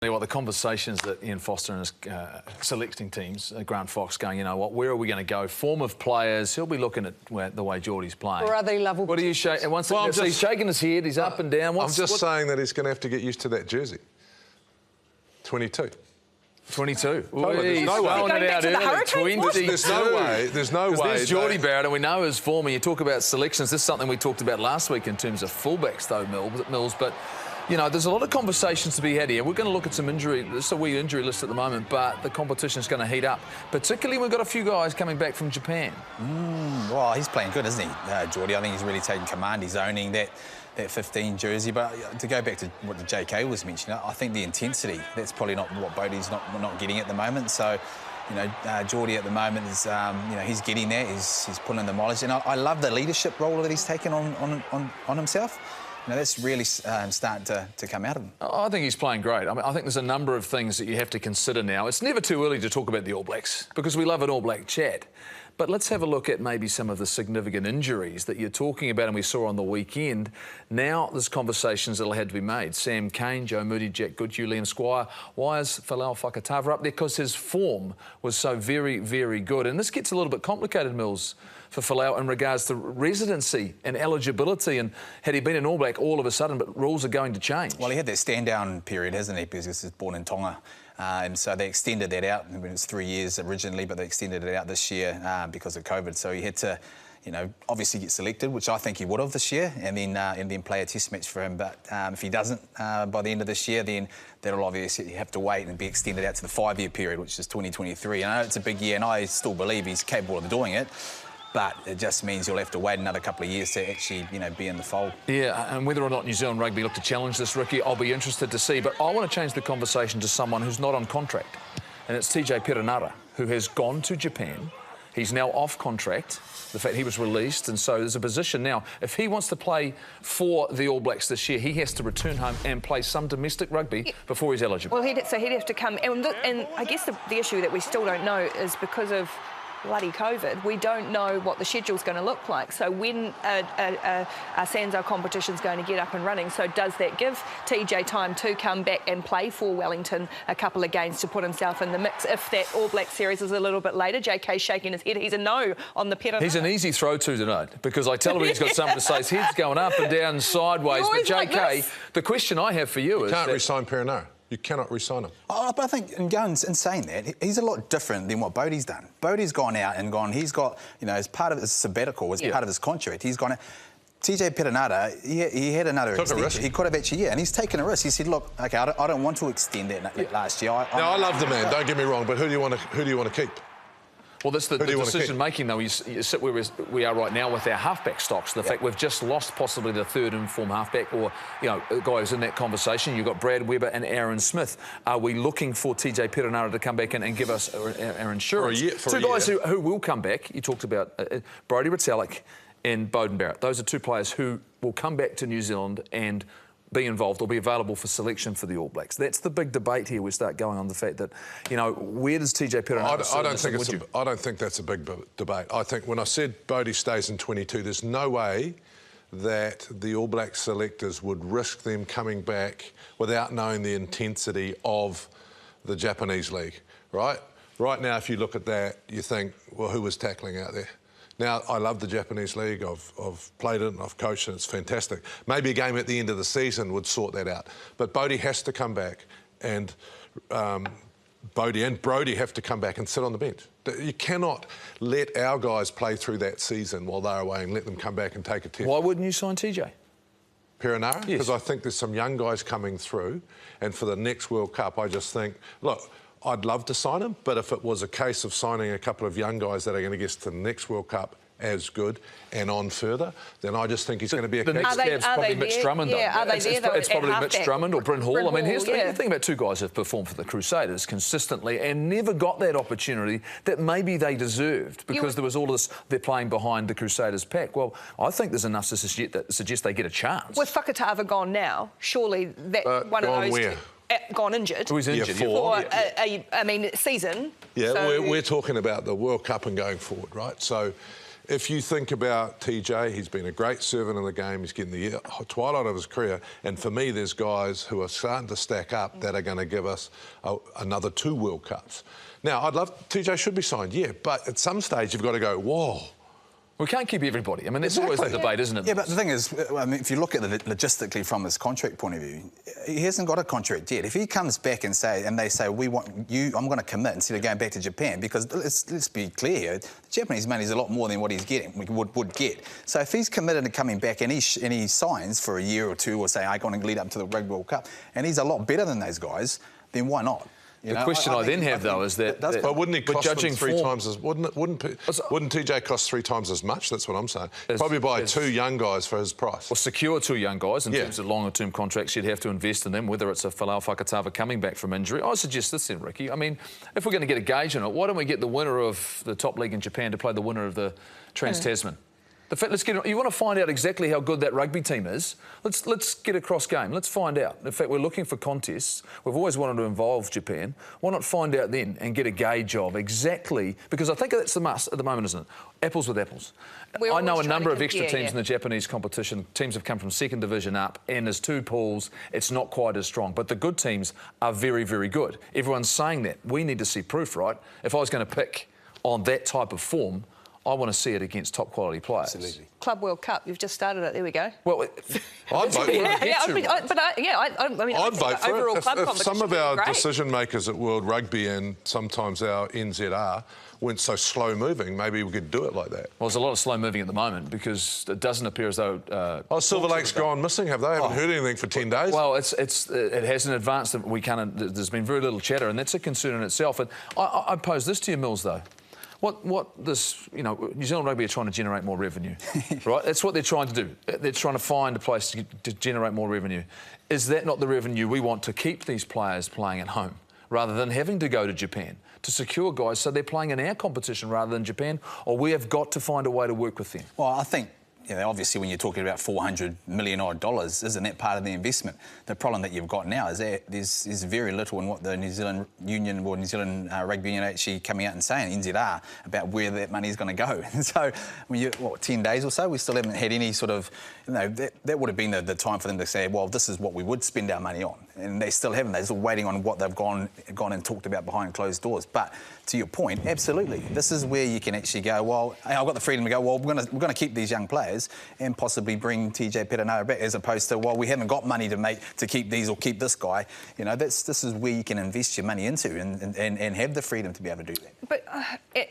What the conversations that Ian Foster and his selecting teams, Grant Fox, going, you know what, where are we going to go? Form of players. He'll be looking at the way Geordie's playing. Brotherly level. What do you shake? He's shaking his head. He's up and down. I'm just saying that he's going to have to get used to that jersey. 22. 22. There's no way. There's no way. There's Geordie Barrett, and we know his form. And you talk about selections. This is something we talked about last week in terms of fullbacks, though, Mills. But you know, there's a lot of conversations to be had here. We're going to look at some injury. It's a wee injury list at the moment, but the competition's going to heat up. Particularly, we've got a few guys coming back from Japan. Well, he's playing good, isn't he, Geordie? I think he's really taking command. He's owning that 15 jersey. But to go back to what the JK was mentioning, I think the intensity, that's probably not what Bodie's not getting at the moment. So, you know, Geordie at the moment is, you know, he's getting there. He's putting in the mileage. And I love the leadership role that he's taken on himself. You know, that's really starting to come out of him. I think he's playing great. I mean, I think there's a number of things that you have to consider now. It's never too early to talk about the All Blacks because we love an All Black chat. But let's have a look at maybe some of the significant injuries that you're talking about and we saw on the weekend. Now there's conversations that'll have to be made. Sam Cane, Joe Moody, Jack Goodhue, Liam Squire. Why is Folau Fakatava up there? Because his form was so very, very good. And this gets a little bit complicated, Mills, for Folau in regards to residency and eligibility. And had he been an All Black all of a sudden, but rules are going to change. Well, he had that stand-down period, hasn't he, because he was born in Tonga. And so they extended that out. I mean, it was 3 years originally, but they extended it out this year because of COVID. So he had to, you know, obviously get selected, which I think he would have this year, and then play a test match for him. But if he doesn't by the end of this year, then that'll obviously have to wait and be extended out to the 5-year period, which is 2023. I know it's a big year, and I still believe he's capable of doing it. But it just means you'll have to wait another couple of years to actually, you know, be in the fold. Yeah, and whether or not New Zealand Rugby look to challenge this rookie, I'll be interested to see. But I want to change the conversation to someone who's not on contract, and it's TJ Perenara, who has gone to Japan. He's now off contract. The fact he was released, and so there's a position now. If he wants to play for the All Blacks this year, he has to return home and play some domestic rugby before he's eligible. Well, he'd have to come. And I guess the issue that we still don't know is because of bloody COVID, we don't know what the schedule's going to look like. So when a Sanzo competition's going to get up and running, so does that give TJ time to come back and play for Wellington a couple of games to put himself in the mix if that All Black series is a little bit later? JK's shaking his head. He's a no on the Perenara. He's an easy throw to tonight because I tell him he's got something to say. His head's going up and down sideways. But JK, like the question I have for you is... You can't re-sign Perenara. You cannot re-sign him. Oh, but I think in saying that, he's a lot different than what Bodie's done. Bodie's gone out and gone, he's got, you know, as part of his sabbatical, as part of his contract, he's gone out. TJ Perenara, he had another extension. He could have actually, and he's taken a risk. He said, look, OK, I don't want to extend that last year. I love the man, don't get me wrong, but who do you want to keep? Well, that's the decision-making, though. You sit where we are right now with our halfback stocks. The fact we've just lost possibly the third informed halfback or, you know, guys in that conversation. You've got Brad Weber and Aaron Smith. Are we looking for TJ Perenara to come back in and give us our insurance? Two guys who will come back. You talked about Brodie Retallick and Beauden Barrett. Those are two players who will come back to New Zealand and be involved or be available for selection for the All Blacks. That's the big debate here. We start going on the fact that, you know, where does TJ Perenara... I don't think that's a big debate. I think when I said Bodie stays in 22, there's no way that the All Black selectors would risk them coming back without knowing the intensity of the Japanese league, right? Right now, if you look at that, you think, well, who was tackling out there? Now, I love the Japanese league. I've played it and I've coached it. It's fantastic. Maybe a game at the end of the season would sort that out. But Bodie has to come back, and Bodie and Brodie have to come back and sit on the bench. You cannot let our guys play through that season while they're away and let them come back and take a test. Why wouldn't you sign TJ? Perenara? Yes. Because I think there's some young guys coming through, and for the next World Cup, I just think, look, I'd love to sign him, but if it was a case of signing a couple of young guys that are going to get to the next World Cup as good and on further, then I just think he's going to be a case. The next cab's probably Mitch Drummond, though. Yeah, are they there, it's probably Mitch Drummond or Bryn Hall. I mean, here's the thing about two guys who've performed for the Crusaders consistently and never got that opportunity that maybe they deserved because there was all this, they're playing behind the Crusaders pack. Well, I think there's enough to suggest they get a chance. With Fakatava gone now, surely that one of those... Where? Gone injured. Who is injured? I mean, season. Yeah, so... we're talking about the World Cup and going forward, right? So if you think about TJ, he's been a great servant in the game. He's getting the twilight of his career. And for me, there's guys who are starting to stack up that are going to give us another 2 World Cups. Now, I'd love... TJ should be signed, yeah, but at some stage you've got to go, whoa. We can't keep everybody. I mean, that's always the debate, isn't it? Yeah, but the thing is, I mean, if you look at it logistically from his contract point of view, he hasn't got a contract yet. If he comes back and they say, we want you, I'm going to commit instead of going back to Japan, because let's be clear here, the Japanese money is a lot more than what he's getting, would get. So if he's committed to coming back and he signs for a year or 2, or say, I'm going to lead up to the Rugby World Cup, and he's a lot better than those guys, then why not? The question I then have, though, is that... But wouldn't he cost them 3 times as... Wouldn't TJ cost 3 times as much? That's what I'm saying. Probably buy 2 young guys for his price. Well, secure 2 young guys in terms of longer-term contracts. You'd have to invest in them, whether it's a Falau Fakatava coming back from injury. I suggest this then, Ricky. I mean, if we're going to get a gauge on it, why don't we get the winner of the top league in Japan to play the winner of the Trans-Tasman? You want to find out exactly how good that rugby team is. Let's get a cross game. Let's find out. In fact, we're looking for contests. We've always wanted to involve Japan. Why not find out then and get a gauge of exactly... Because I think that's the must at the moment, isn't it? Apples with apples. I know a number of extra teams in the Japanese competition. Teams have come from 2nd division up, and there's 2 pools. It's not quite as strong. But the good teams are very, very good. Everyone's saying that. We need to see proof, right? If I was going to pick on that type of form, I want to see it against top quality players. Absolutely. Club World Cup, you've just started it. There we go. Well, I'd vote for it. I'd vote for overall it. club If some of our great. decision makers at World Rugby and sometimes our NZR went so slow moving, maybe we could do it like that. Well, there's a lot of slow moving at the moment because it doesn't appear as though... Silver Lake's gone missing, have they? Haven't heard anything for 10 days? Well, it hasn't advanced. There's been very little chatter, and that's a concern in itself. And I pose this to you, Mills, though. New Zealand Rugby are trying to generate more revenue, right? That's what they're trying to do. They're trying to find a place to generate more revenue. Is that not the revenue we want to keep these players playing at home, rather than having to go to Japan to secure guys so they're playing in our competition rather than Japan? Or we have got to find a way to work with them? Well, I think... obviously, when you're talking about $400 million odd, isn't that part of the investment? The problem that you've got now is that there's very little in what the New Zealand Union or New Zealand Rugby Union actually coming out and saying, NZR, about where that money is going to go. And so, 10 days or so, we still haven't had any sort of... that would have been the time for them to say, well, this is what we would spend our money on. And they still haven't. They're still waiting on what they've gone and talked about behind closed doors. But to your point, absolutely, this is where you can actually go, well, I've got the freedom to go, well, we're going to keep these young players and possibly bring TJ Perenara back, as opposed to, well, we haven't got money to keep these or keep this guy. This is where you can invest your money into and have the freedom to be able to do that. But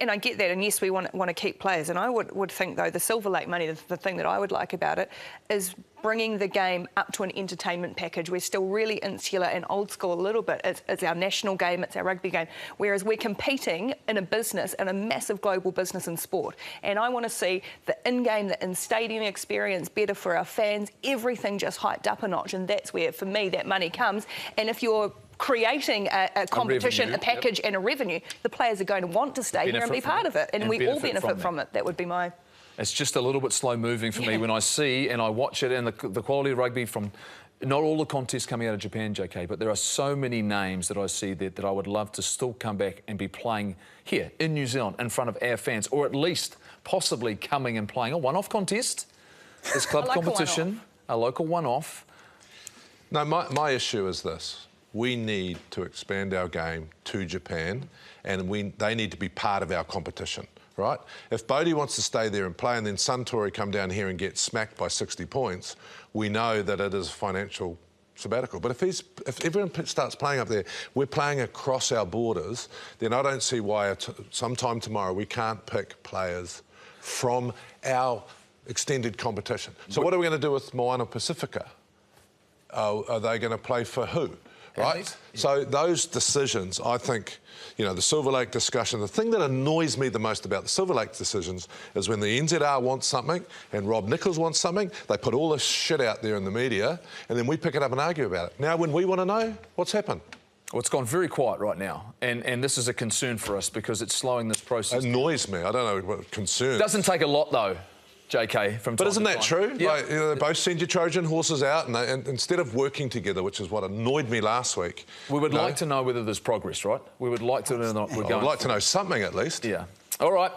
and I get that, and yes, we want to keep players. And I would think, though, the Silver Lake money, the thing that I would like about it is bringing the game up to an entertainment package. We're still really insular and old school a little bit. It's our national game, it's our rugby game, whereas we're competing in a business, in a massive global business in sport. And I want to see the in-game, the in-stadium experience better for our fans, everything just hyped up a notch, and that's where, for me, that money comes. And if you're creating a competition, a package and a revenue, the players are going to want to stay here and be part of it. And we all benefit from it. That would be my... It's just a little bit slow moving for me when I see and I watch it, and the quality of rugby from not all the contests coming out of Japan, JK, but there are so many names that I see that I would love to still come back and be playing here in New Zealand in front of our fans, or at least possibly coming and playing a one-off contest. This club competition, a local one-off. No, my issue is this. We need to expand our game to Japan, and they need to be part of our competition. Right? If Bodie wants to stay there and play and then Suntory come down here and get smacked by 60 points, we know that it is a financial sabbatical. But if everyone starts playing up there, we're playing across our borders, then I don't see why sometime tomorrow we can't pick players from our extended competition. So what are we going to do with Moana Pacifica? Are they going to play for who? Right? So those decisions, I think, the Silver Lake discussion, the thing that annoys me the most about the Silver Lake decisions is when the NZR wants something and Rob Nichols wants something, they put all this shit out there in the media and then we pick it up and argue about it. Now, when we want to know, what's happened? Well, it's gone very quiet right now, and this is a concern for us because it's slowing this process. It annoys me. I don't know what concern. It doesn't take a lot, though, JK, from time But isn't to that time. true? Yeah. Like, they both send your Trojan horses out and instead of working together, which is what annoyed me last week. We would like to know whether there's progress, right? We would like to know we're going. I'd like to know something at least. Yeah. All right.